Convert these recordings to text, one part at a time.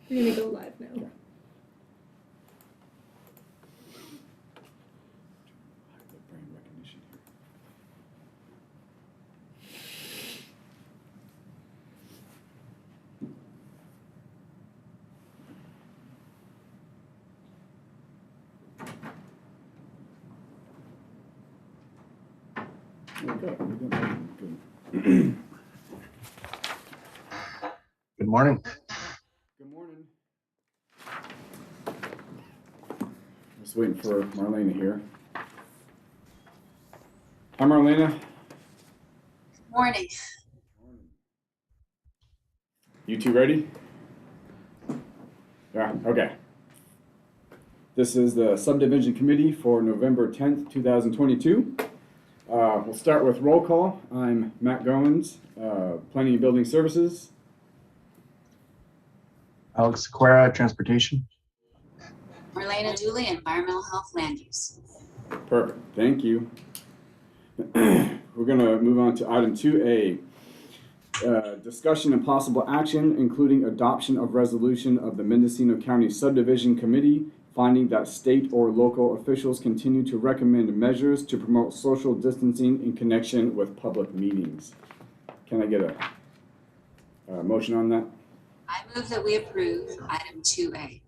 We're gonna go live now. Okay. Brand recognition here. Okay, good. Good morning. Good morning. Just waiting for Marlena here. Hi, Marlena. Morning. You two ready? Yeah, okay. This is the Subdivision Committee for November 10th, 2022. We'll start with roll call. I'm Matt Goins, Planning and Building Services. Alex Sequeira, Transportation. Marlena Dooley, Environmental Health Land Use. Perfect, thank you. We're gonna move on to item 2A. Discussion and possible action, including adoption of resolution of the Mendocino County Subdivision Committee, finding that state or local officials continue to recommend measures to promote social distancing in connection with public meetings. Can I get a motion on that? I move that we approve item 2A.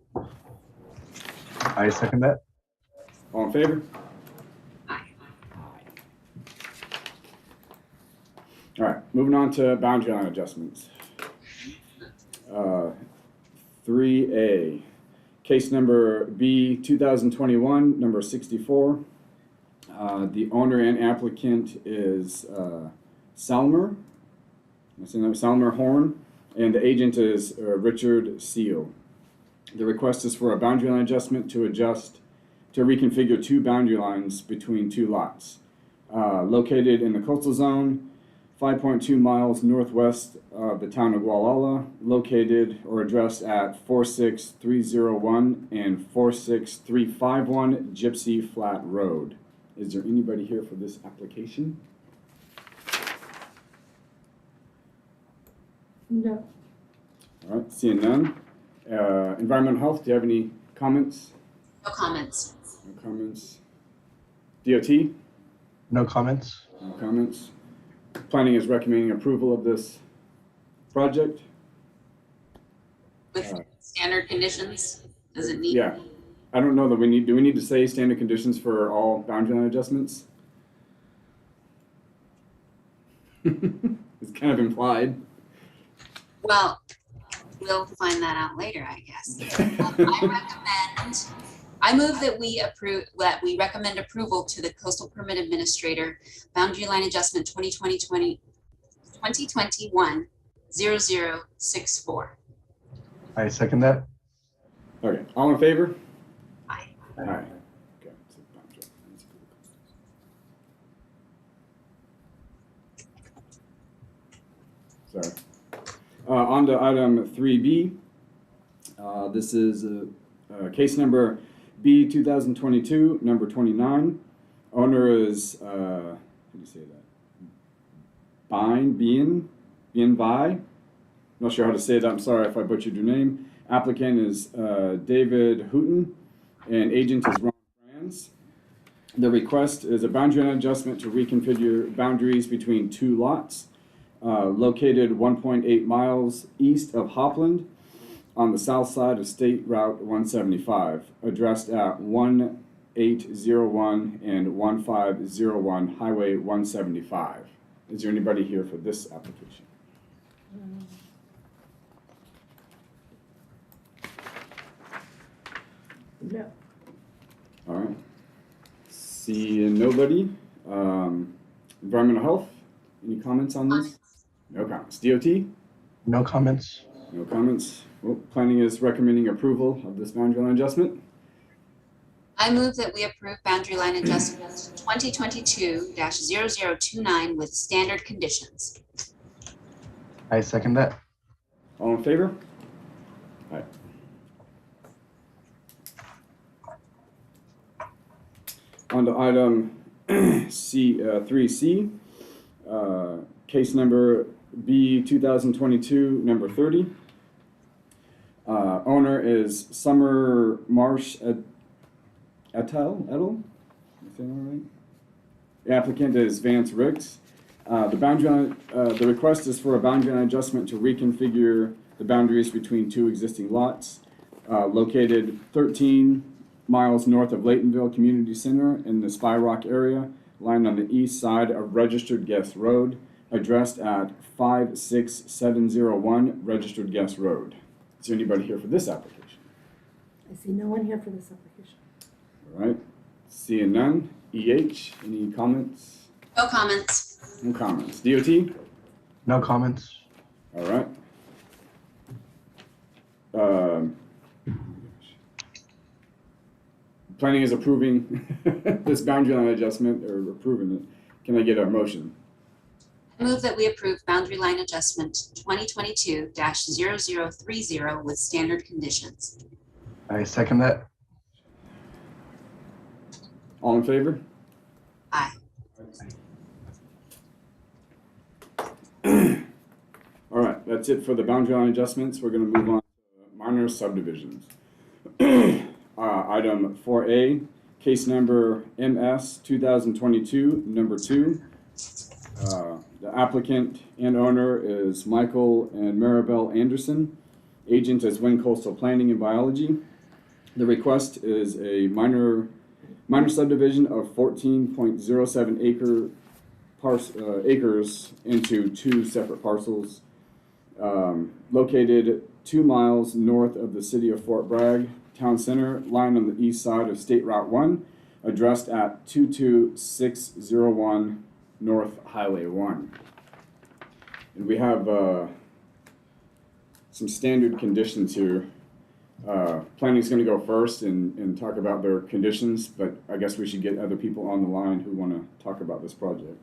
I second that. All in favor? Aye. All right, moving on to boundary line adjustments. 3A, case number B 2021, number 64. The owner and applicant is Salmer. Salmer Horn, and the agent is Richard Seal. The request is for a boundary line adjustment to reconfigure two boundary lines between two lots. Located in the coastal zone, 5.2 miles northwest of the town of Gualala, located or addressed at 46301 and 46351 Gypsy Flat Road. Is there anybody here for this application? No. All right, seeing none. Environmental Health, do you have any comments? No comments. No comments. DOT? No comments. No comments. Planning is recommending approval of this project. With standard conditions, does it need? Yeah. I don't know that do we need to say standard conditions for all boundary line adjustments? It's kind of implied. Well, we'll find that out later, I guess. I move that we recommend approval to the Coastal Permit Administrator, boundary line adjustment 2021 0064. I second that. Okay, all in favor? Aye. Aye. Okay. Sorry. On to item 3B. This is case number B 2022, number 29. Owner is, how do you say that? Bien Vi. Not sure how to say that. I'm sorry if I butchered your name. Applicant is David Hooten, and agent is Ron Brands. The request is a boundary line adjustment to reconfigure boundaries between two lots. Located 1.8 miles east of Hopland on the south side of State Route 175, addressed at 1801 and 1501 Highway 175. Is there anybody here for this application? No. All right. Seeing nobody. Environmental Health, any comments on this? No comments. DOT? No comments. No comments. Well, planning is recommending approval of this boundary line adjustment. I move that we approve boundary line adjustment 2022-0029 with standard conditions. I second that. All in favor? Aye. On to item 3C, case number B 2022, number 30. Owner owner is Summer Marsh Etel? Am I saying that right? The applicant is Vance Ricks. The request is for a boundary line adjustment to reconfigure the boundaries between two existing lots located 13 miles north of Laytonville Community Center in the Spy Rock area, lying on the east side of Registered Guest Road, addressed at 56701 Registered Guest Road. Is there anybody here for this application? I see no one here for this application. All right, seeing none. EH, any comments? No comments. No comments. DOT? No comments. All right. Planning is approving this boundary line adjustment, or approving it. Can I get a motion? I move that we approve boundary line adjustment 2022-0030 with standard conditions. I second that. All in favor? Aye. All right, that's it for the boundary line adjustments. We're going to move on to minor subdivisions. Item 4A, case number MS 2022, number 2. The applicant and owner is Michael and Maribel Anderson. Agent is Wind Coastal Planning and Biology. The request is a minor subdivision of 14.07 acres into 2 separate parcels, located 2 miles north of the city of Fort Bragg Town Center, lying on the east side of State Route 1, addressed at 22601 North Highway 1. And we have some standard conditions here. Planning is going to go first and talk about their conditions, but I guess we should get other people on the line who want to talk about this project.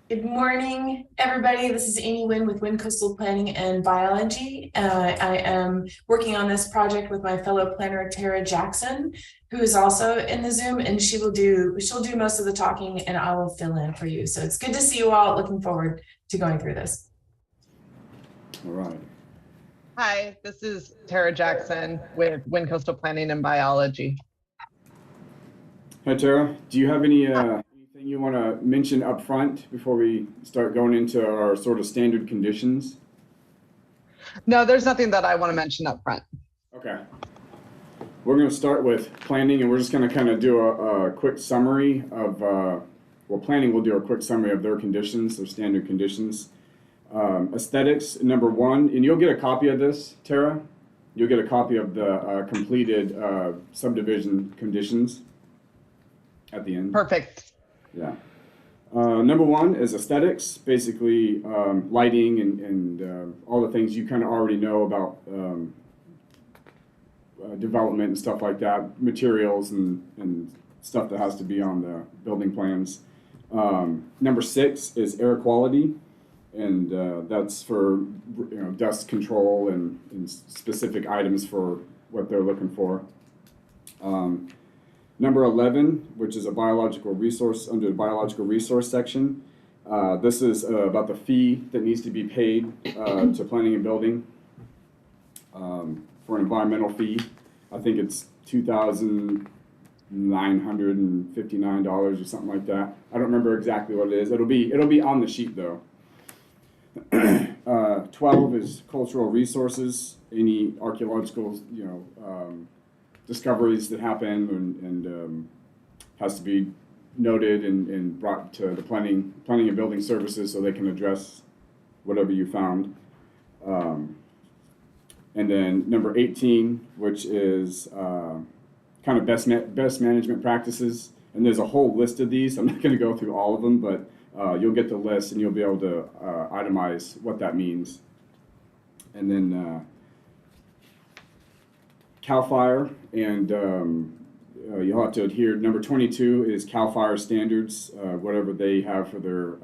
Good morning, everybody. This is Amy Wynn with Wind Coastal Planning and Biology. I am working on this project with my fellow planner, Tara Jackson, who is also in the Zoom, and she'll do most of the talking and I will fill in for you. So it's good to see you all. Looking forward to going through this. All right. Hi, this is Tara Jackson with Wind Coastal Planning and Biology. Hi, Tara. Do you have anything you want to mention up front before we start going into our sort of standard conditions? No, there's nothing that I want to mention up front. Okay. We're going to start with planning, and we're just going to kind of do a quick summary of, planning will do a quick summary of their conditions, their standard conditions. Aesthetics, number 1, and you'll get a copy of this, Tara. You'll get a copy of the completed subdivision conditions at the end. Perfect. Yeah. Number 1 is aesthetics, basically lighting and all the things you kind of already know about development and stuff like that, materials and stuff that has to be on the building plans. Number 6 is air quality, and that's for dust control and specific items for what they're looking for. Number 11, which is a biological resource, under the biological resource section. This is about the fee that needs to be paid to planning and building for an environmental fee. I think it's $2,959 or something like that. I don't remember exactly what it is. It'll be on the sheet though. 12 is cultural resources, any archaeological, discoveries that happen and has to be noted and brought to the planning and building services so they can address whatever you found. And then number 18, which is kind of best management practices. And there's a whole list of these. I'm not going to go through all of them, but you'll get the list and you'll be able to itemize what that means. And then CAL FIRE, and you'll have to adhere. Number 22 is CAL FIRE standards, whatever they have for their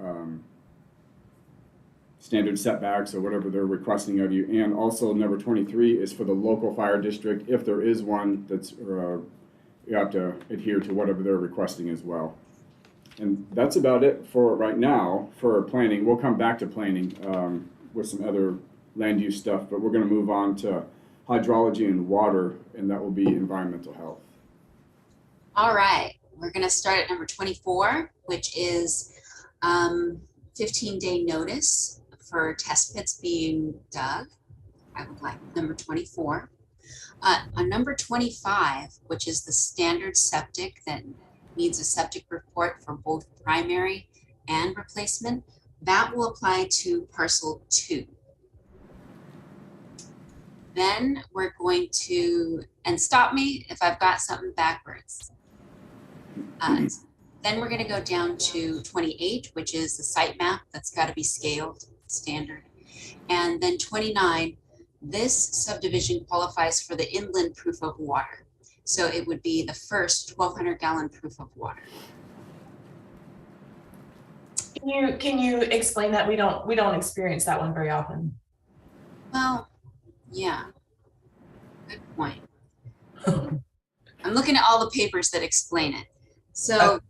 standard setbacks or whatever they're requesting of you. And also number 23 is for the local fire district, if there is one, that's you have to adhere to whatever they're requesting as well. And that's about it for right now for planning. We'll come back to planning with some other land use stuff, but we're going to move on to hydrology and water, and that will be environmental health. All right, we're going to start at number 24, which is 15-day notice for test pits being dug. I would like number 24. On number 25, which is the standard septic that needs a septic report for both primary and replacement, that will apply to parcel 2. Then we're going to, and stop me if I've got something backwards. Then we're going to go down to 28, which is the site map that's got to be scaled standard. And then 29, this subdivision qualifies for the inland proof of water. So it would be the first 1,200 gallon proof of water. Can you explain that? We don't experience that one very often. Well, yeah, good point. I'm looking at all the papers that explain it. So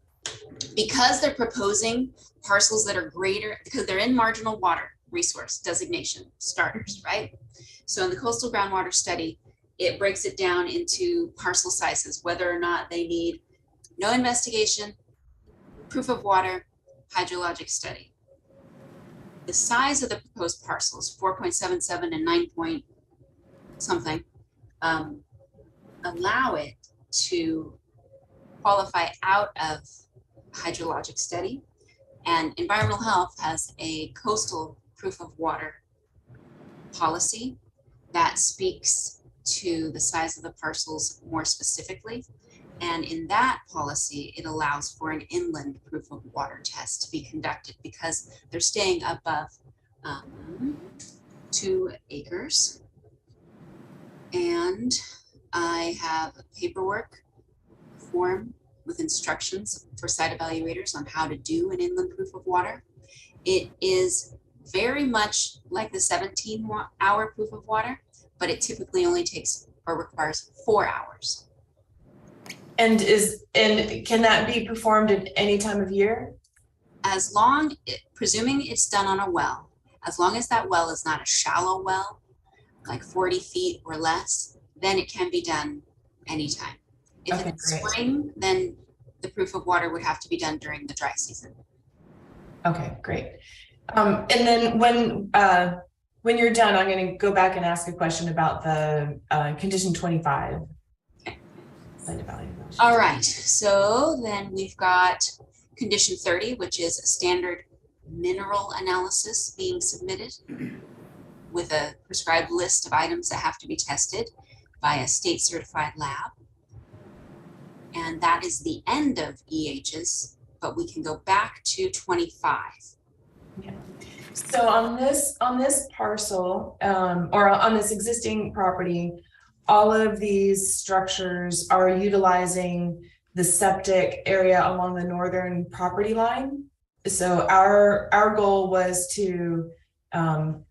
because they're proposing parcels that are greater, because they're in marginal water resource designation starters, right? So in the coastal groundwater study, it breaks it down into parcel sizes, whether or not they need no investigation, proof of water, hydrologic study. The size of the proposed parcels, 4.77 and 9 point something, allow it to qualify out of hydrologic study. And environmental health has a coastal proof of water policy that speaks to the size of the parcels more specifically. And in that policy, it allows for an inland proof of water test to be conducted because they're staying above 2 acres. And I have a paperwork form with instructions for site evaluators on how to do an inland proof of water. It is very much like the 17-hour proof of water, but it typically only takes or requires 4 hours. And can that be performed at any time of year? As long, presuming it's done on a well, as long as that well is not a shallow well, like 40 feet or less, then it can be done anytime. If Okay, it's great. spring, then the proof of water would have to be done during the dry season. Okay, great. And then when you're done, I'm going to go back and ask a question about the condition 25. Okay. Site evaluation. All right, so then we've got condition 30, which is a standard mineral analysis being submitted with a prescribed list of items that have to be tested by a state certified lab. And that is the end of EHs, but we can go back to 25. Yeah. So on this parcel, or on this existing property, all of these structures are utilizing the septic area along the northern property line. So our goal was to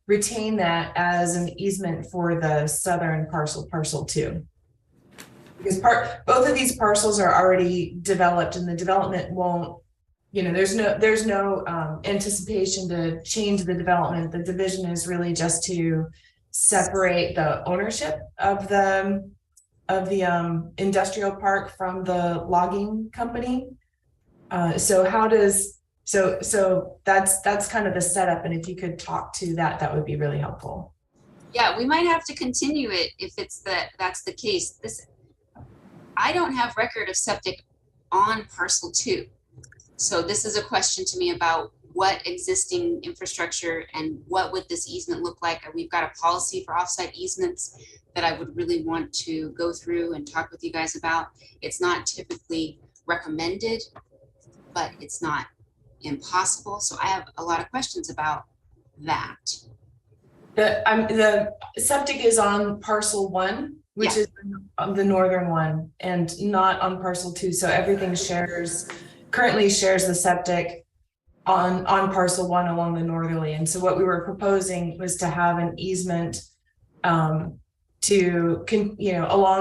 retain that as an easement for the southern parcel 2. Because both of these parcels are already developed, and the development won't, there's no anticipation to change the development. The division is really just to separate the ownership of the industrial park from the logging company. So that's kind of the setup. And if you could talk to that, that would be really helpful. Yeah, we might have to continue it if that's the case. I don't have record of septic on parcel 2. So this is a question to me about what existing infrastructure and what would this easement look like. We've got a policy for offsite easements that I would really want to go through and talk with you guys about. It's not typically recommended, but it's not impossible. So I have a lot of questions about that. The septic is on parcel 1, which is the northern one, and not on parcel 2. So everything currently shares the septic on parcel 1 along the northerly. And so what we were proposing was to have an easement along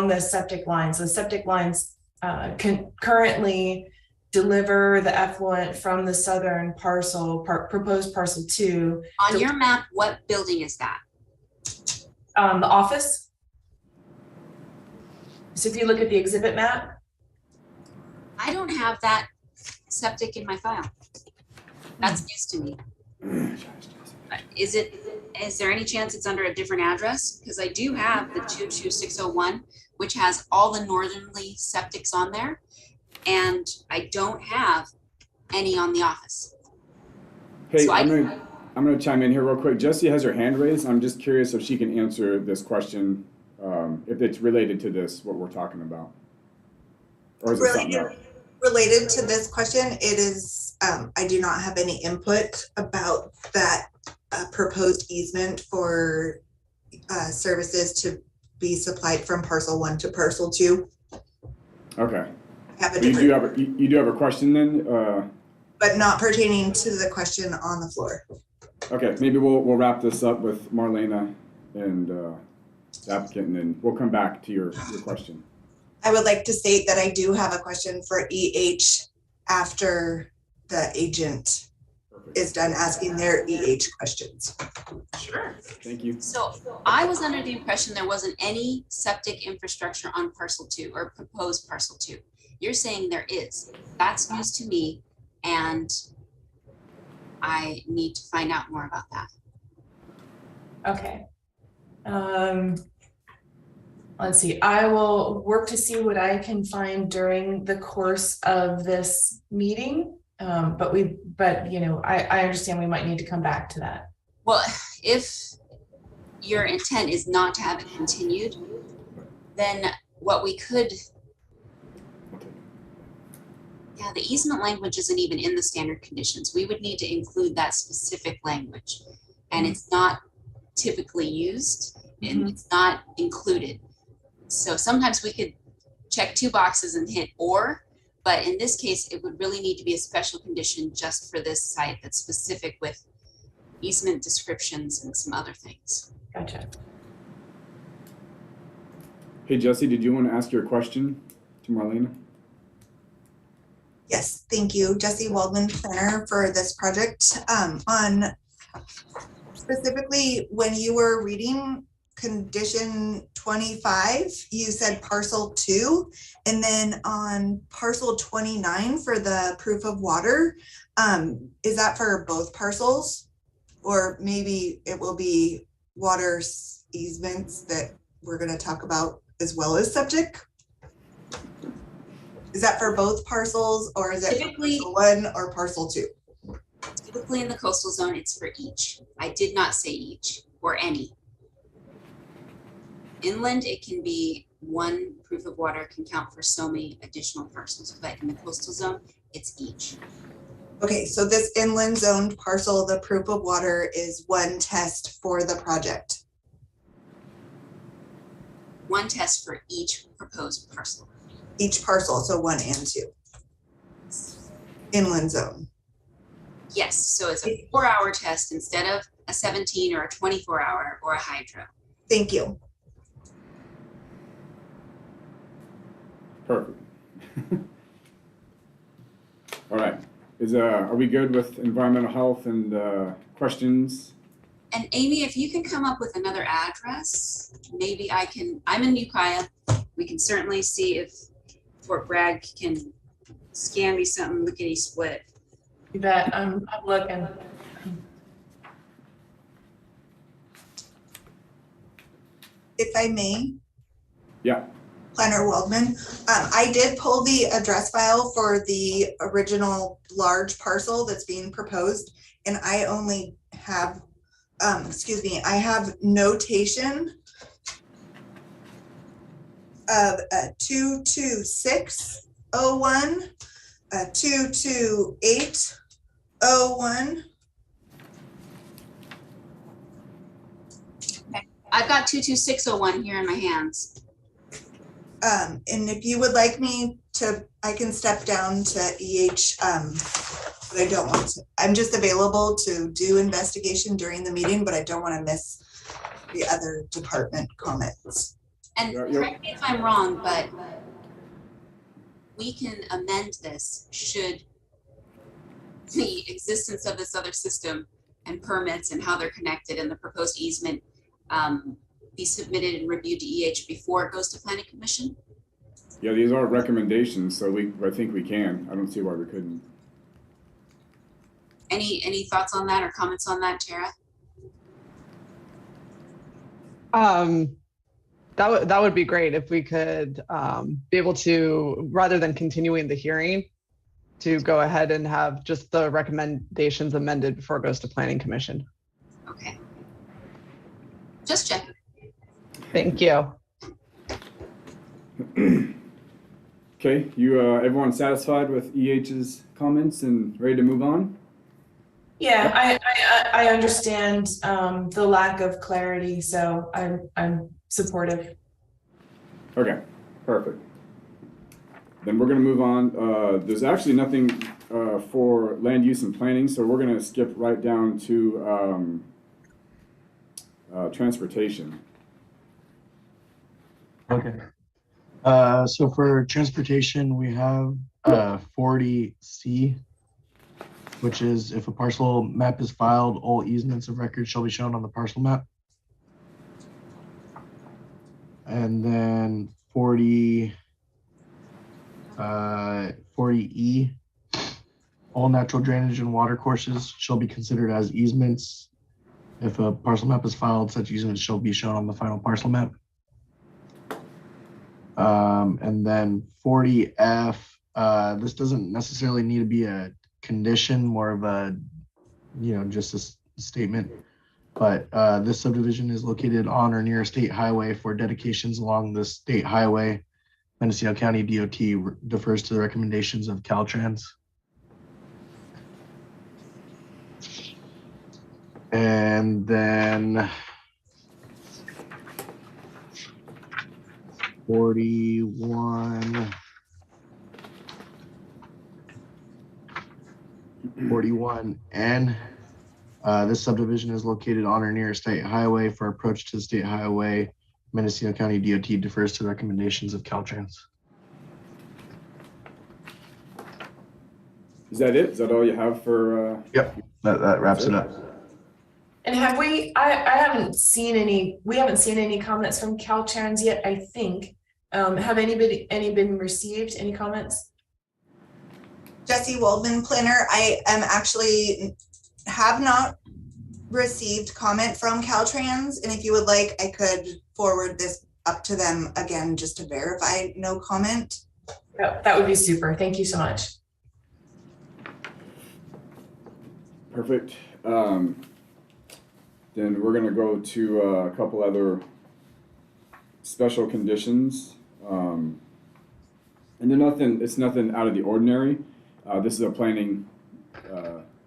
the septic lines. The septic lines currently deliver the effluent from the southern parcel, proposed parcel 2. On your map, what building is that? The office. So if you look at the exhibit map, I don't have that septic in my file. That's news to me. Is there any chance it's under a different address? Because I do have the 22601, which has all the northerly septics on there, and I don't have any on the office. Hey, So I'm gonna chime in here real quick. Jessie has her hand raised. I'm just curious if she can answer this question, if it's related to this, what we're talking about. Or is it something else? Related to this question, it is, I do not have any input about that proposed easement for services to be supplied from parcel 1 to parcel 2. Okay. Have a But you different, do have a question then? but not pertaining to the question on the floor. Okay, maybe we'll wrap this up with Marlena and the applicant, and then we'll come back to your question. I would like to state that I do have a question for EH after the agent Perfect. is done asking their EH questions. Sure. Thank you. So I was under the impression there wasn't any septic infrastructure on parcel 2 or proposed parcel 2. You're saying there is. That's news to me, and I need to find out more about that. okay. Let's see, I will work to see what I can find during the course of this meeting. But you know, I understand we might need to come back to that. Well, if your intent is not to have it continued, then what we could, yeah, the easement language isn't even in the standard conditions. We would need to include that specific language, and it's not typically used and it's not included. So sometimes we could check 2 boxes and hit or, but in this case, it would really need to be a special condition just for this site that's specific with easement descriptions and some other things. Gotcha. Hey, Jessie, did you want to ask your question to Marlena? Yes, thank you. Jessie Waldman, planner for this project. On specifically when you were reading condition 25, you said parcel 2, and then on parcel 29 for the proof of water, is that for both parcels? Or maybe it will be water easements that we're going to talk about as well as septic? Is that for both parcels, or is it Typically, for parcel 1 or parcel 2? Typically in the coastal zone, it's for each. I did not say each or any. Inland, it can be 1 proof of water can count for so many additional parcels, but in the coastal zone, it's each. Okay, so this inland zoned parcel, the proof of water is 1 test for the project. 1 test for each proposed parcel. Each parcel, so 1 and 2. Inland zone. Yes, so it's a 4-hour test instead of a 17 or a 24-hour or a hydro. Thank you. Perfect. All right. Are we good with environmental health and questions? And Amy, if you can come up with another address, maybe I'm in Ukiah. We can certainly see if Fort Bragg can scan me something lickety split. You bet. I'm looking. If I may, Yeah. Planner Waldman, I did pull the address file for the original large parcel that's being proposed, and I only have, I have notation of a 22601, a 22801. I've got 22601 here in my hands. And if you would like me to, I can step down to EH, but I don't want to. I'm just available to do investigation during the meeting, but I don't want to miss the other department comments. And You're- correct me if I'm wrong, but we can amend this should the existence of this other system and permits and how they're connected and the proposed easement be submitted and reviewed to EH before it goes to Planning Commission? Yeah, these are recommendations, so I think we can. I don't see why we couldn't. Any thoughts on that or comments on that, Tara? That would be great if we could be able to, rather than continuing the hearing, to go ahead and have just the recommendations amended before it goes to Planning Commission. Okay. Just checking. Thank you. Okay, everyone satisfied with EH's comments and ready to move on? Yeah, I understand the lack of clarity, so I'm supportive. Okay, perfect. Then we're going to move on. There's actually nothing for land use and planning, so we're going to skip right down to transportation. Okay. So for transportation, we have 40C, which is if a parcel map is filed, all easements of record shall be shown on the parcel map. And then 40E, all natural drainage and water courses shall be considered as easements. If a parcel map is filed, such easements shall be shown on the final parcel map. And then 40F, this doesn't necessarily need to be a condition, more of a, just a statement. But this subdivision is located on or near a state highway. For dedications along the state highway, Mendocino County DOT defers to the recommendations of Caltrans. And then 41N, this subdivision is located on or near a state highway. For approach to the state highway, Mendocino County DOT defers to the recommendations of Caltrans. Is that it? Is that all you have for? Yep, that wraps it up. And have we, I haven't seen any, we haven't seen any comments from Caltrans yet, I think. Have any been received, any comments? Jesse Waldman, planner. I am actually have not received comment from Caltrans, and if you would like, I could forward this up to them again just to verify no comment. That would be super. Thank you so much. Perfect. Then we're going to go to a couple other special conditions. And it's nothing out of the ordinary. This is a planning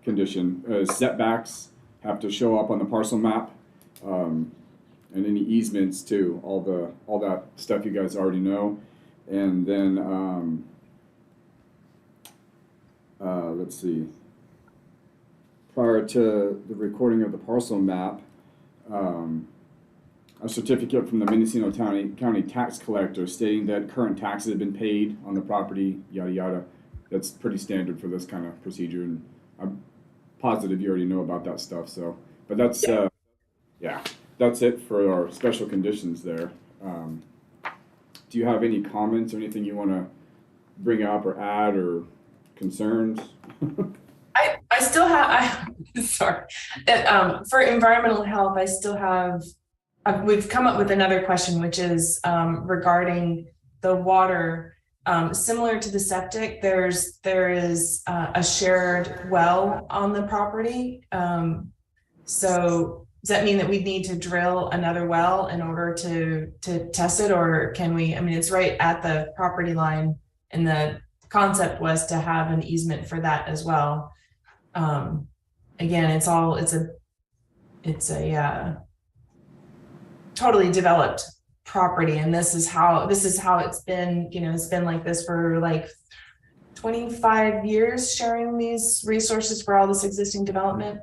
condition. Setbacks have to show up on the parcel map, and any easements too. All that stuff you guys already know. And then let's see. Prior to the recording of the parcel map, a certificate from the Mendocino County tax collector stating that current taxes have been paid on the property, yada yada. That's pretty standard for this kind of procedure, and I'm positive you already know about that stuff. So, but that's yeah, that's it for our special conditions there. Do you have any comments or anything you want to bring up or add or concerns? I still have, sorry, for environmental health, I still have, we've come up with another question, which is regarding the water. Similar to the septic, there is a shared well on the property. So does that mean that we need to drill another well in order to test it, or can we, I mean, it's right at the property line, and the concept was to have an easement for that as well. Again, it's a totally developed property, and this is how it's been, it's been like this for like 25 years, sharing these resources for all this existing development.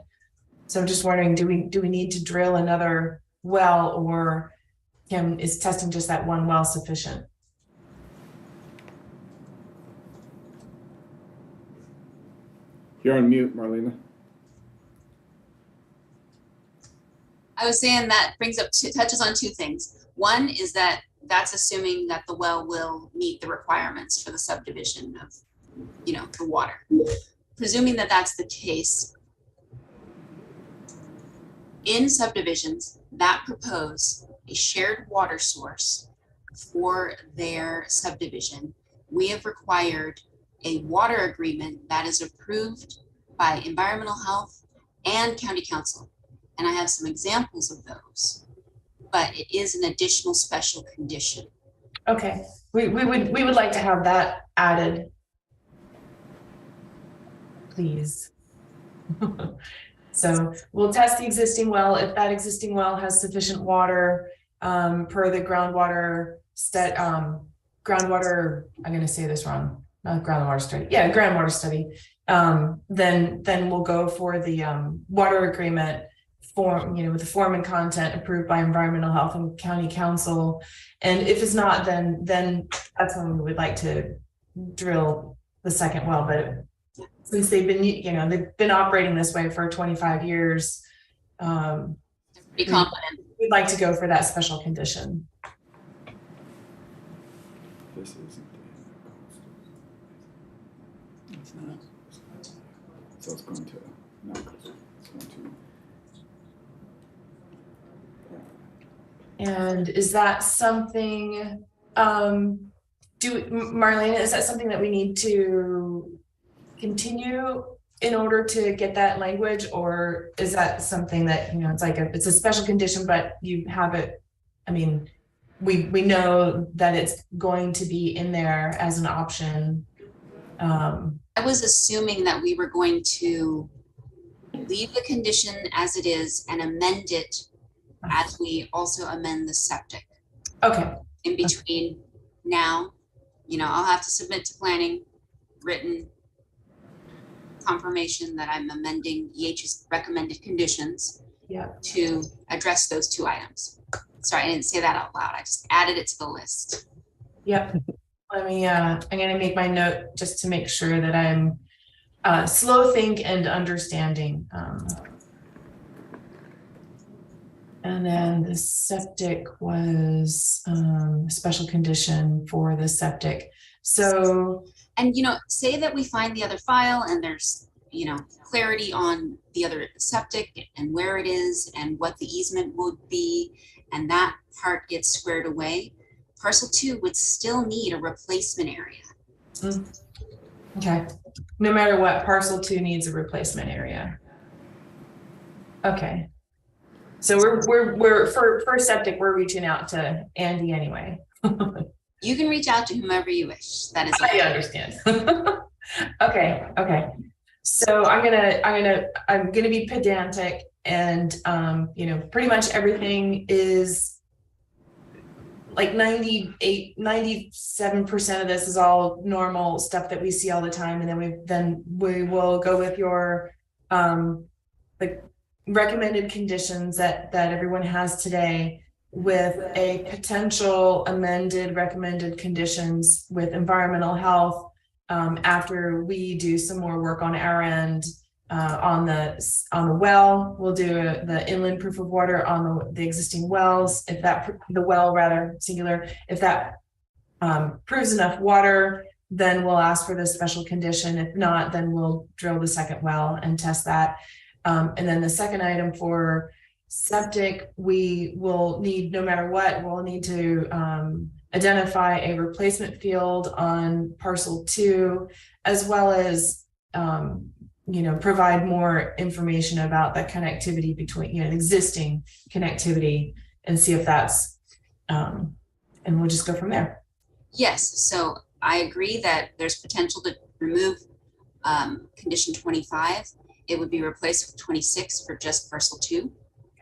So I'm just wondering, do we need to drill another well, or is testing just that one well sufficient? You're on mute, Marlena. I was saying that touches on two things. One is that that's assuming that the well will meet the requirements for the subdivision of, the water. Presuming that that's the case, in subdivisions that propose a shared water source for their subdivision, we have required a water agreement that is approved by environmental health and county council. And I have some examples of those, but it is an additional special condition. Okay, we would like to have that added, please. So we'll test the existing well. If that existing well has sufficient water per the groundwater I'm going to say this wrong, not groundwater study. Yeah, groundwater study. Then we'll go for the water agreement form, with the form and content approved by environmental health and county council. And if it's not, then that's when we would like to drill the second well. But since they've been operating this way for 25 years, Pretty confident. we'd like to go for that special condition. This isn't. It's not. So it's going to, not, it's going to. And is that something, Marlena, is that something that we need to continue in order to get that language? Or is that something that, it's a special condition, but you have it, we know that it's going to be in there as an option. I was assuming that we were going to leave the condition as it is and amend it as we also amend the septic. Okay. In between now, I'll have to submit to planning written confirmation that I'm amending EH's recommended conditions to address those two items. Sorry, I didn't say that out loud. I just added it to the list. Yep. Let me, I'm going to make my note just to make sure that I'm slow think and understanding. And then the septic was special condition for the septic. So, and say that we find the other file and there's clarity on the other septic and where it is and what the easement would be, and that part gets squared away. Parcel 2 would still need a replacement area. Okay, no matter what, parcel 2 needs a replacement area. Okay. So we're for septic, we're reaching out to Andy anyway. You can reach out to whomever you wish. That is. I understand. Okay. So I'm gonna be pedantic, and pretty much everything is like 97% of this is all normal stuff that we see all the time, and then we will go with your the recommended conditions that everyone has today, with a potential amended recommended conditions with environmental health after we do some more work on our end on the well. We'll do the inland proof of water on the existing wells. If that proves enough water, then we'll ask for this special condition. If not, then we'll drill the second well and test that. And then the second item for septic, we will need, no matter what, we'll need to identify a replacement field on parcel 2, as well as provide more information about that connectivity between existing connectivity, and see if that's and we'll just go from there. Yes, so I agree that there's potential to remove condition 25. It would be replaced with 26 for just parcel 2.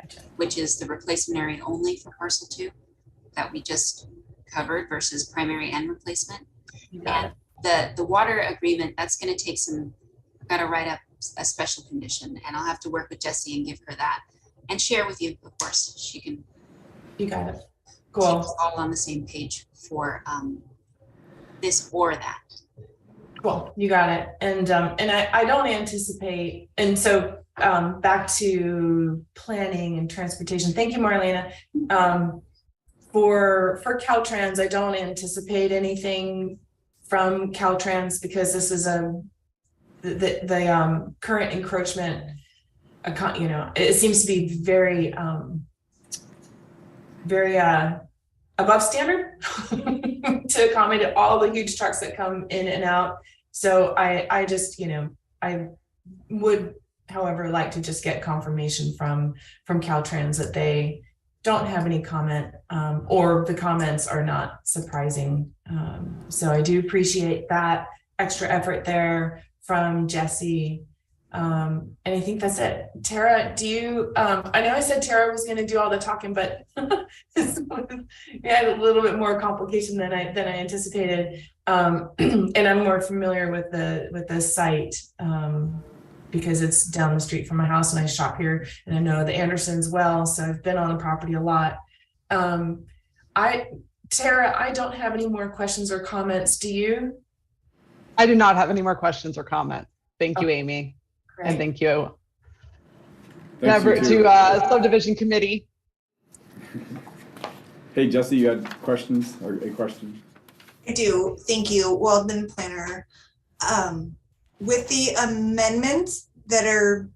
Gotcha. Which is the replacement area only for parcel 2 that we just covered versus primary and replacement. And the water agreement, that's going to take some, I've got to write up a special condition, and I'll have to work with Jessie and give her that and share with you, of course. She can. You got it. Cool. Keep us all on the same page for this or that. Cool, you got it. And I don't anticipate, and so back to planning and transportation. Thank you, Marlena. For Caltrans, I don't anticipate anything from Caltrans because this is the current encroachment. You know, it seems to be very above standard to accommodate all the huge trucks that come in and out. So I just, you know, I would, however, like to just get confirmation from Caltrans that they don't have any comment, or the comments are not surprising. So I do appreciate that extra effort there from Jesse. And I think that's it. Tara, do you, I know I said Tara was going to do all the talking, but we had a little bit more complication than I anticipated. And I'm more familiar with the site, because it's down the street from my house and I shop here and I know the Andersons well. So I've been on the property a lot. Tara, I don't have any more questions or comments. Do you? I do not have any more questions or comments. Thank you, Okay. Amy. Great. And thank you. Thanks, you too. To Subdivision Committee. Hey, Jesse, you had questions or a question? I do, thank you. Well, then planner, with the amendments that are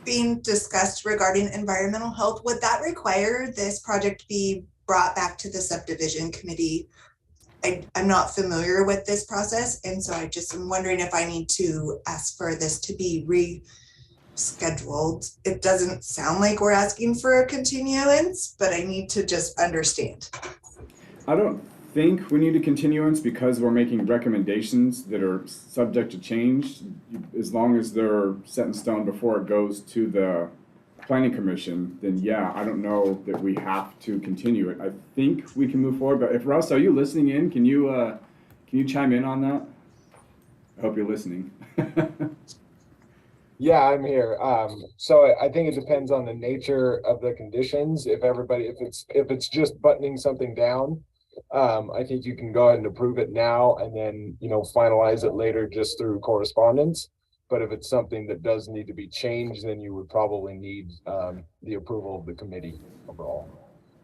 being discussed regarding environmental health, would that require this project be brought back to the subdivision committee? I'm not familiar with this process, and so I just am wondering if I need to ask for this to be rescheduled. It doesn't sound like we're asking for a continuance, but I need to just understand. I don't think we need a continuance because we're making recommendations that are subject to change, as long as they're set in stone before it goes to the planning commission. Then yeah, I don't know that we have to continue it. I think we can move forward, but if Russ, are you listening in? Can you chime in on that? I hope you're listening. Yeah, I'm here. So I think it depends on the nature of the conditions. If it's just buttoning something down, I think you can go ahead and approve it now and then, you know, finalize it later just through correspondence. But if it's something that does need to be changed, then you would probably need the approval of the committee overall.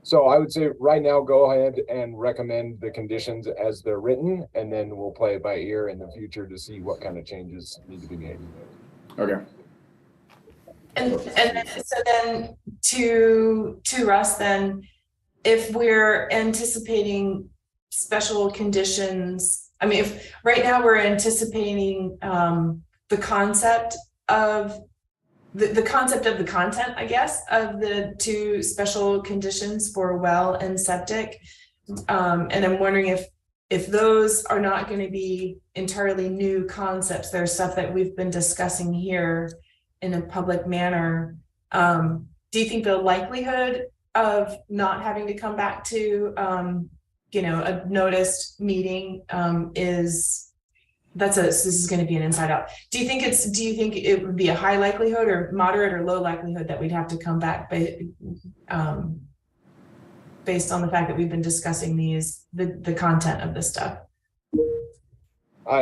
So I would say right now, go ahead and recommend the conditions as they're written, and then we'll play it by ear in the future to see what kind of changes need to be made. Okay. And so then to Russ, then if we're anticipating special conditions, I mean, if right now we're anticipating the concept of the concept of the content, I guess, of the two special conditions for well and septic. And I'm wondering if those are not going to be entirely new concepts. There's stuff that we've been discussing here in a public manner. Do you think the likelihood of not having to come back to you know, a noticed meeting this is going to be an inside out. Do you think it would be a high likelihood or moderate or low likelihood that we'd have to come back based on the fact that we've been discussing the content of this stuff?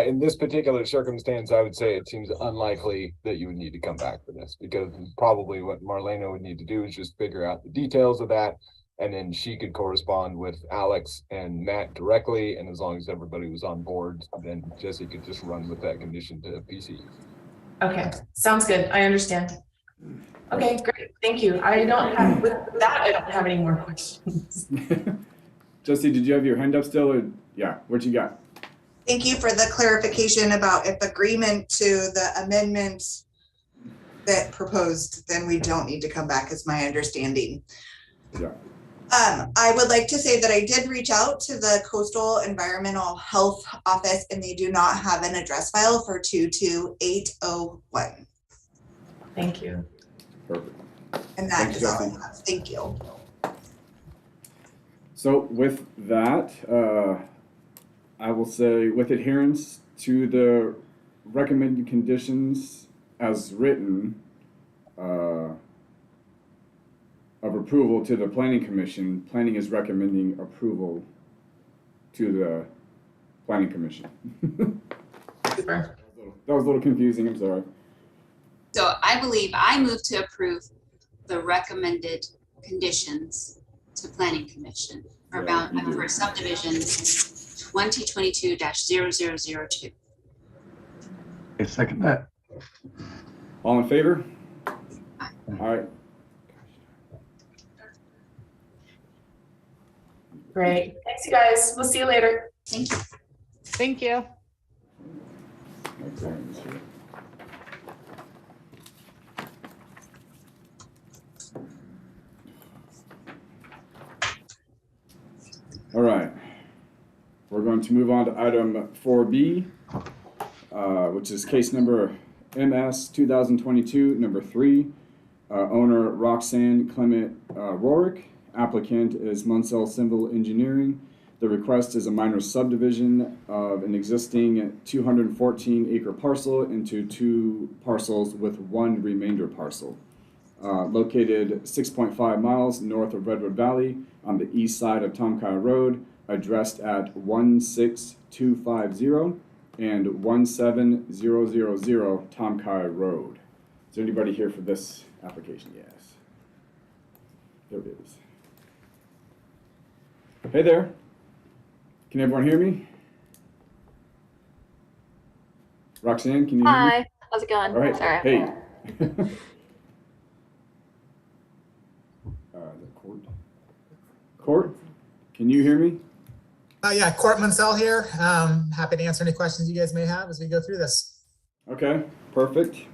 In this particular circumstance, I would say it seems unlikely that you would need to come back for this, because probably what Marlena would need to do is just figure out the details of that, and then she could correspond with Alex and Matt directly, and as long as everybody was on board, then Jesse could just run with that condition to PC. Okay, sounds good. I understand. Okay, great. Thank you. With that, I don't have any more questions. Jesse, did you have your hand up still? Or yeah, what you got? Thank you for the clarification about if agreement to the amendment that proposed, then we don't need to come back, is my understanding. Yeah. I would like to say that I did reach out to the Coastal Environmental Health Office, and they do not have an address file for 22801. Thank you. Perfect. And that Thanks, is all I Jesse. have. Thank you. So with that, I will say with adherence to the recommended conditions as written, of approval to the planning commission, planning is recommending approval to the planning commission. Super. That was a little confusing, I'm sorry. So I move to approve the recommended conditions to planning commission for Yeah, you do. for subdivision 2022-0002. I second that. All in favor? All right. Great. Thanks, you guys. We'll see you later. Thank you. Thank you. All right. We're going to move on to item 4B, which is case number MS 2022, number 3. Owner Roxanne Clement Rorick. Applicant is Munsell Civil Engineering. The request is a minor subdivision of an existing 214-acre parcel into 2 parcels with 1 remainder parcel. Located 6.5 miles north of Redwood Valley on the east side of Tom Kyle Road, addressed at 16250 and 17000 Tom Kyle Road. Is there anybody here for this application? Yes. There it is. Hey there. Can everyone hear me? Roxanne, can you hear me? Hi, how's it going? All right. Sorry. Hey. The court. Court, can you hear me? Yeah, Court Munsell here. Happy to answer any questions you guys may have as we go through this. Okay, perfect.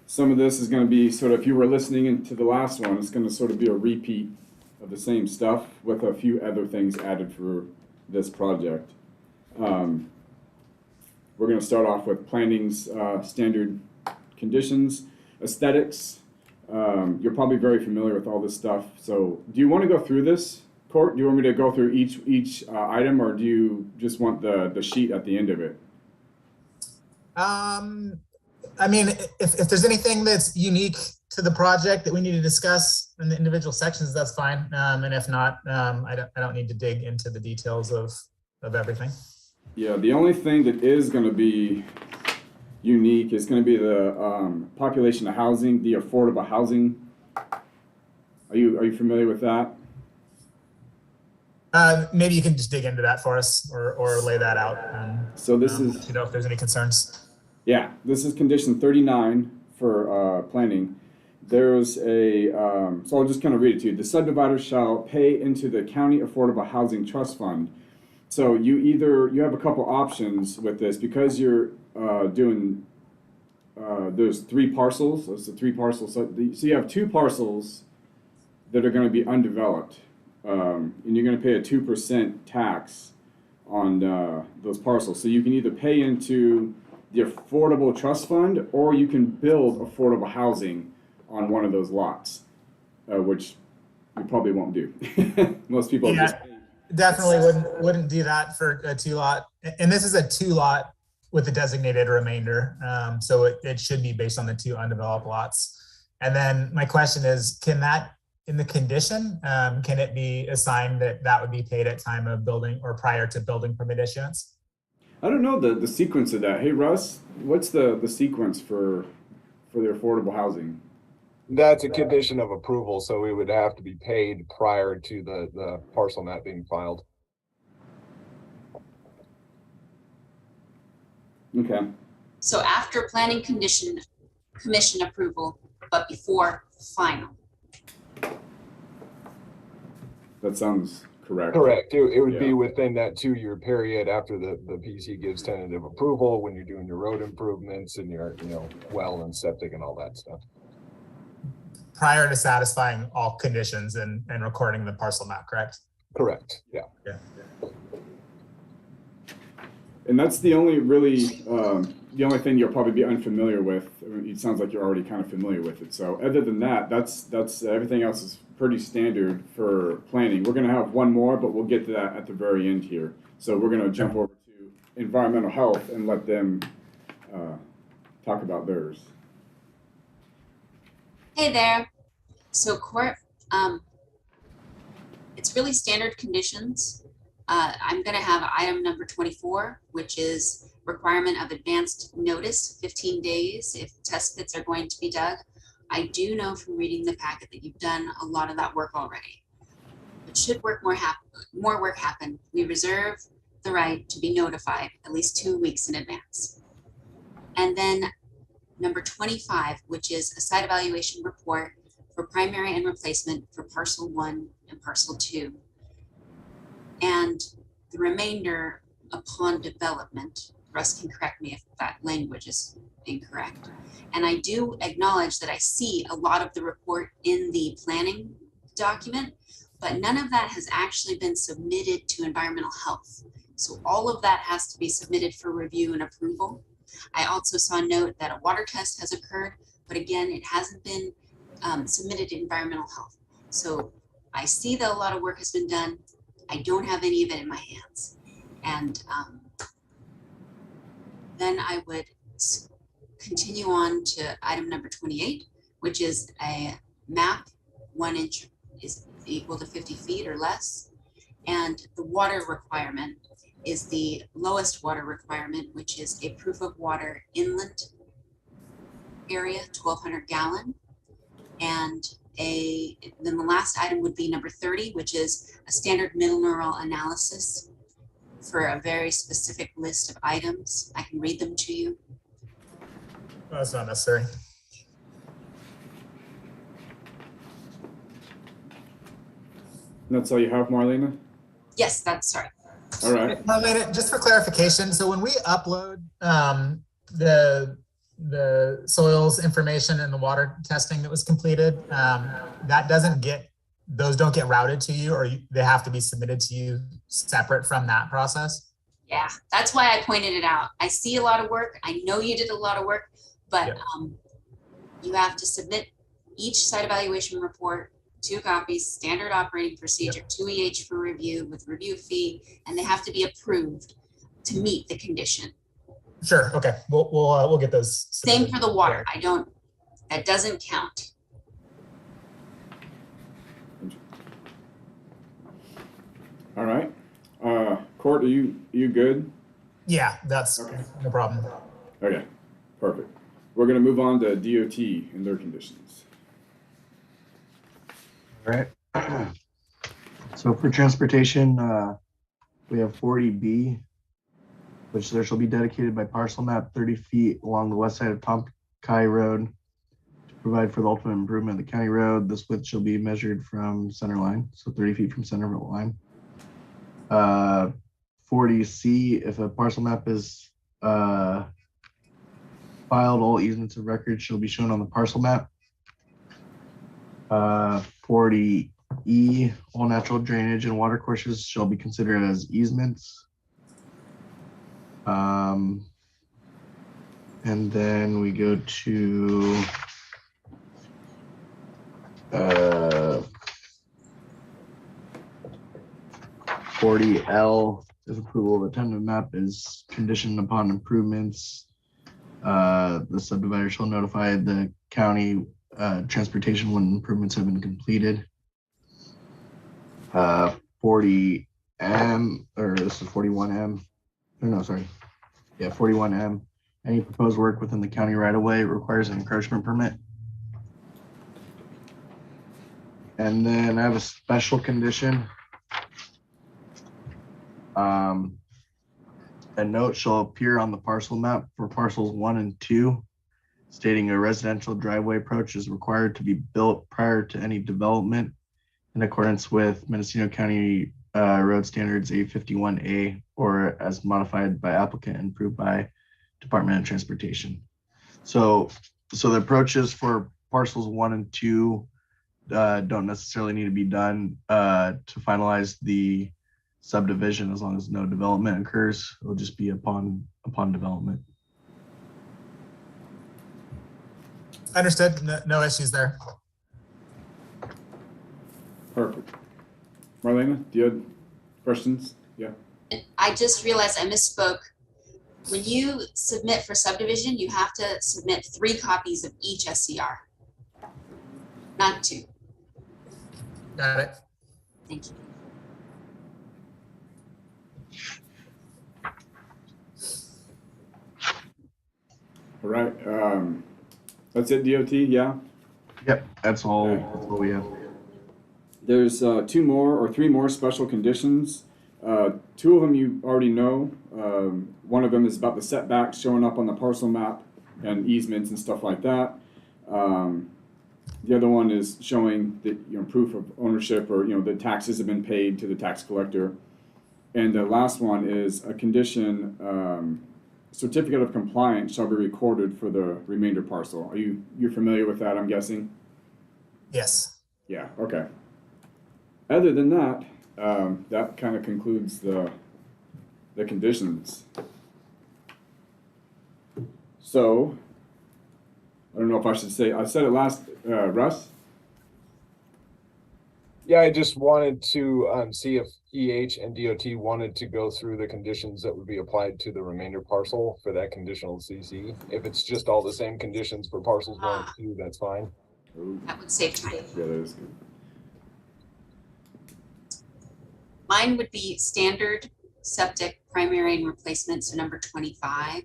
Some of this is going to be sort of, if you were listening into the last one, it's going to sort of be a repeat of the same stuff with a few other things added for this project. We're going to start off with planning's standard conditions, aesthetics. You're probably very familiar with all this stuff. So do you want to go through this, Court? Do you want me to go through each item, or do you just want the sheet at the end of it? I mean, if there's anything that's unique to the project that we need to discuss in the individual sections, that's fine. And if not, I don't need to dig into the details of everything. Yeah, the only thing that is going to be unique is going to be the population of housing, the affordable housing. Are you familiar with that? Maybe you can just dig into that for us or lay that out. So this is, you know, if there's any concerns. Yeah, this is condition 39 for planning. There's a, so I'll just kind of read it to you. The subdivider shall pay into the County Affordable Housing Trust Fund. So you have a couple options with this because you're doing, there's 3 parcels. That's the 3 parcels. So you have 2 parcels that are going to be undeveloped. And you're going to pay a 2% tax on those parcels. So you can either pay into the Affordable Trust Fund, or you can build affordable housing on one of those lots, which you probably won't do. Most people just definitely wouldn't do that for a 2-lot. And this is a 2-lot with a designated remainder. So it should be based on the 2 undeveloped lots. And then my question is, can that, in the condition, can it be assigned that would be paid at time of building or prior to building permit issuance? I don't know the sequence of that. Hey, Russ, what's the sequence for the affordable housing? That's a condition of approval, so we would have to be paid prior to the parcel map being filed. Okay. So after planning commission approval, but before final. That sounds correct. Correct. It would be within that 2-year period after the PC gives tentative approval, when you're doing your road improvements and your, well and septic and all that stuff. Prior to satisfying all conditions and recording the parcel map, correct? Correct. Yeah. And that's the only really, the only thing you'll probably be unfamiliar with. I mean, it sounds like you're already kind of familiar with it. So other than that, that's everything else is pretty standard for planning. We're going to have one more, but we'll get to that at the very end here. So we're going to jump over to environmental health and let them talk about theirs. Hey there. So Court, it's really standard conditions. I'm gonna have item number 24, which is requirement of advanced notice, 15 days if test pits are going to be dug. I do know from reading the packet that you've done a lot of that work already. But should more work happen, we reserve the right to be notified at least 2 weeks in advance. And then number 25, which is a site evaluation report for primary and replacement for parcel 1 and parcel 2. And the remainder upon development. Russ can correct me if that language is incorrect. And I do acknowledge that I see a lot of the report in the planning document, but none of that has actually been submitted to environmental health. So all of that has to be submitted for review and approval. I also saw a note that a water test has occurred, but again, it hasn't been submitted to environmental health. So I see that a lot of work has been done. I don't have any of it in my hands. And then I would continue on to item number 28, which is a map, 1 inch is equal to 50 feet or less. And the water requirement is the lowest water requirement, which is a proof of water inlet area, 1,200 gallon. And then the last item would be number 30, which is a standard mineral analysis for a very specific list of items. I can read them to you. No, that's not necessary. That's all you have, Marlena? Yes, that's sorry. All right. Marlena, just for clarification, so when we upload the soils information and the water testing that was completed, that doesn't get, those don't get routed to you, or they have to be submitted to you separate from that process? Yeah, that's why I pointed it out. I see a lot of work. I know you did a lot of work, but Yep. You have to submit each site evaluation report, 2 copies, standard operating procedure, 2 EH for review with review fee, and they have to be approved to meet the condition. Sure. Okay. We'll get those. Same for the water. That doesn't count. All right. Court, are you good? Yeah, that's Okay. no problem. Okay, perfect. We're gonna move on to DOT and their conditions. All right. So for transportation, we have 40B, which there shall be dedicated by parcel map 30 feet along the west side of Tom Kai Road to provide for the ultimate improvement of the county road. This width shall be measured from center line, so 30 feet from center line. 40C, if a parcel map is filed, all easements of record shall be shown on the parcel map. 40E, all natural drainage and water courses shall be considered as easements. And then we go to 40L, if approval of a tentative map is conditioned upon improvements, the subdivider shall notify the county transportation when improvements have been completed. 40M, or this is 41M. Oh, no, sorry. Yeah, 41M. Any proposed work within the county right of way requires an encroachment permit. And then I have a special condition. A note shall appear on the parcel map for parcels 1 and 2, stating a residential driveway approach is required to be built prior to any development in accordance with Mendocino County Road Standards A51A, or as modified by applicant and approved by Department of Transportation. So the approaches for parcels 1 and 2 don't necessarily need to be done to finalize the subdivision, as long as no development occurs. It'll just be upon development. Understood. No issues there. Perfect. Marlena, do you have questions? Yeah. I just realized I misspoke. When you submit for subdivision, you have to submit 3 copies of each SCR, not 2. Got it. Thank you. All right, that's it, DOT, yeah? Yep, that's all Okay. we have. There's three more special conditions. Two of them you already know. One of them is about the setbacks showing up on the parcel map and easements and stuff like that. The other one is showing that, you know, proof of ownership, or, you know, the taxes have been paid to the tax collector. And the last one is a condition, certificate of compliance shall be recorded for the remainder parcel. You're familiar with that, I'm guessing? Yes. Yeah, okay. Other than that, that kind of concludes the conditions. So, I don't know if I should say, I said it last, Russ? Yeah, I just wanted to see if EH and DOT wanted to go through the conditions that would be applied to the remainder parcel for that conditional CC. If it's just all the same conditions for parcels 1 and 2, that's fine. Ooh, That would save time. yeah, that is good. Mine would be standard septic primary and replacement, so number 25.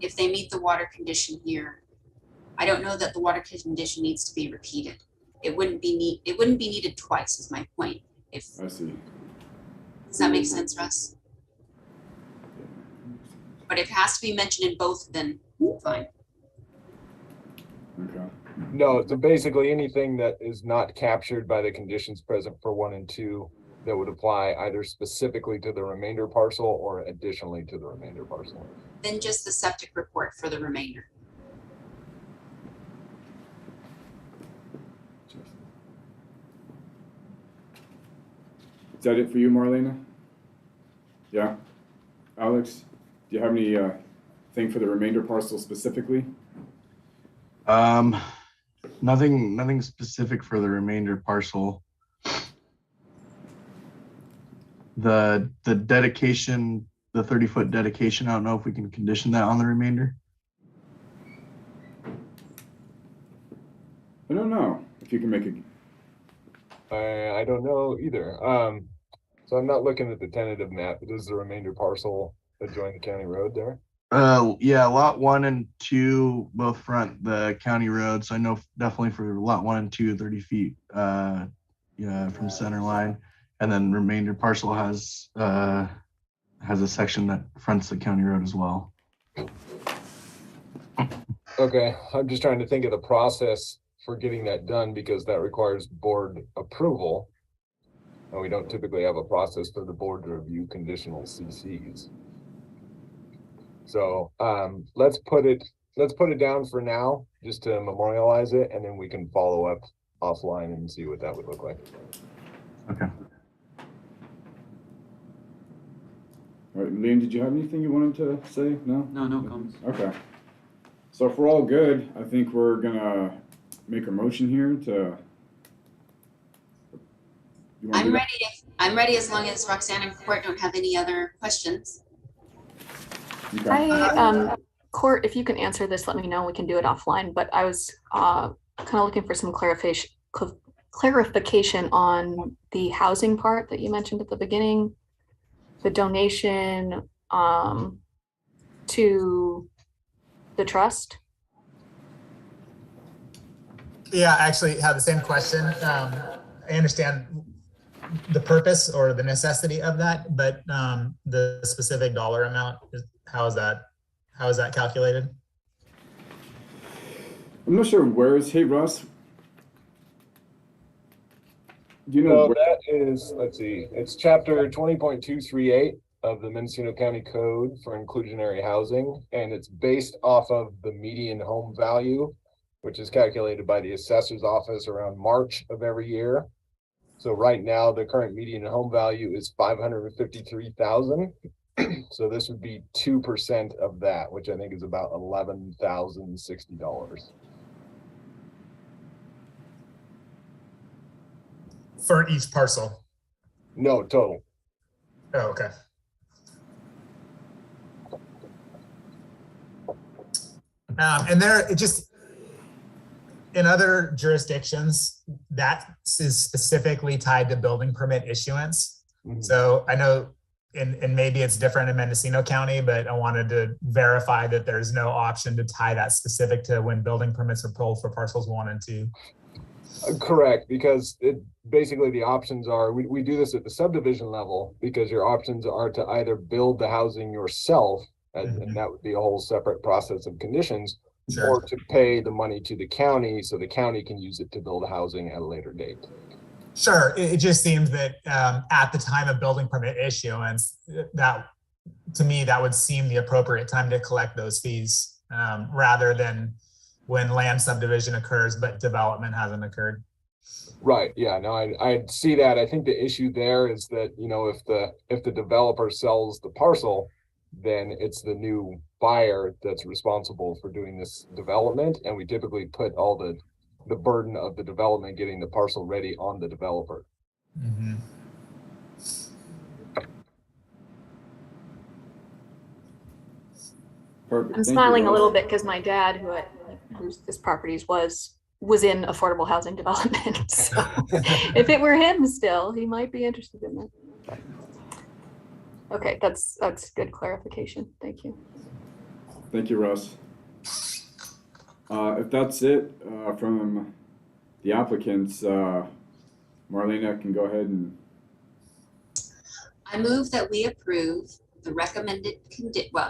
If they meet the water condition here, I don't know that the water condition needs to be repeated. It wouldn't be needed twice, is my point. If I see. Does that make sense, Russ? But if it has to be mentioned in both, then fine. Okay. No, so basically anything that is not captured by the conditions present for 1 and 2 that would apply either specifically to the remainder parcel or additionally to the remainder parcel. Then just the septic report for the remainder. Is that it for you, Marlena? Yeah? Alex, do you have any thing for the remainder parcel specifically? Nothing specific for the remainder parcel. The dedication, the 30-foot dedication, I don't know if we can condition that on the remainder. I don't know if you can make a. I don't know either. So I'm not looking at the tentative map. Does the remainder parcel adjoin the county road there? Yeah, lot 1 and 2 both front the county road. So I know definitely for lot 1 and 2, 30 feet yeah, from center line. And then remainder parcel has a section that fronts the county road as well. Okay, I'm just trying to think of the process for getting that done because that requires board approval. And we don't typically have a process for the board to review conditional CCs. So let's put it down for now, just to memorialize it, and then we can follow up offline and see what that would look like. Okay. All right, Liam, did you have anything you wanted to say? No? No, no comments. Okay. So if we're all good, I think we're gonna make a motion here to. You wanna do I'm that? ready. I'm ready as long as Roxanne and Court don't have any other questions. Okay. Court, if you can answer this, let me know. We can do it offline. But I was kind of looking for some clarification on the housing part that you mentioned at the beginning, the donation to the trust. Yeah, I actually have the same question. I understand the purpose or the necessity of that, but the specific dollar amount, how is that calculated? I'm not sure where is. Hey, Russ. Do you know So where? that is, let's see, it's chapter 20.238 of the Mendocino County Code for inclusionary housing, and it's based off of the median home value, which is calculated by the assessor's office around March of every year. So right now, the current median home value is $553,000. So this would be 2% of that, which I think is about $11,060. For each parcel? No, total. Oh, okay. And there, it just, in other jurisdictions, that is specifically tied to building permit issuance. Mhm. So I know, and maybe it's different in Mendocino County, but I wanted to verify that there's no option to tie that specific to when building permits are pulled for parcels 1 and 2. Correct, because basically the options are, we do this at the subdivision level because your options are to either build the housing yourself, and that would be a whole separate process of conditions, Sure. or to pay the money to the county so the county can use it to build housing at a later date. Sure. It just seems that at the time of building permit issuance, that to me, that would seem the appropriate time to collect those fees rather than when land subdivision occurs, but development hasn't occurred. Right, yeah, no, I see that. I think the issue there is that, you know, if the developer sells the parcel, then it's the new buyer that's responsible for doing this development, and we typically put all the burden of the development getting the parcel ready on the developer. Mm-hmm. Perfect. I'm Thank you, smiling a Rose. little bit because my dad, whose this properties was in affordable housing development. So if it were him still, he might be interested in that. Okay, that's good clarification. Thank you. Thank you, Russ. If that's it from the applicants, Marlena can go ahead and. I move that we approve the recommended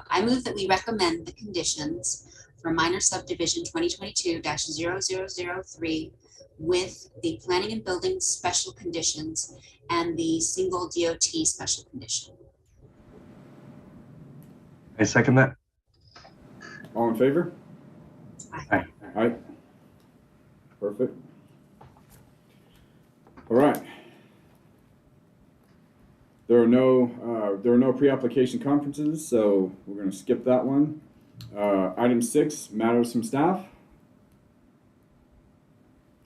I move that we recommend the conditions for minor subdivision 2022-0003 with the planning and building special conditions and the single DOT special condition. I second that. All in favor? Aye. Aye. Perfect. All right. There are no pre-application conferences, so we're going to skip that one. Item 6, matters from staff.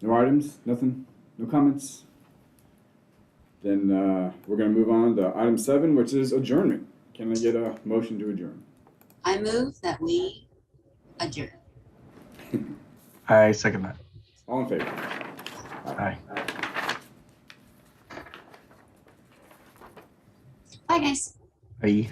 No items, nothing, no comments. Then we're going to move on to item 7, which is adjournment. Can I get a motion to adjourn? I move that we adjourn. I second that. All in favor? Aye. Bye, guys. Aye.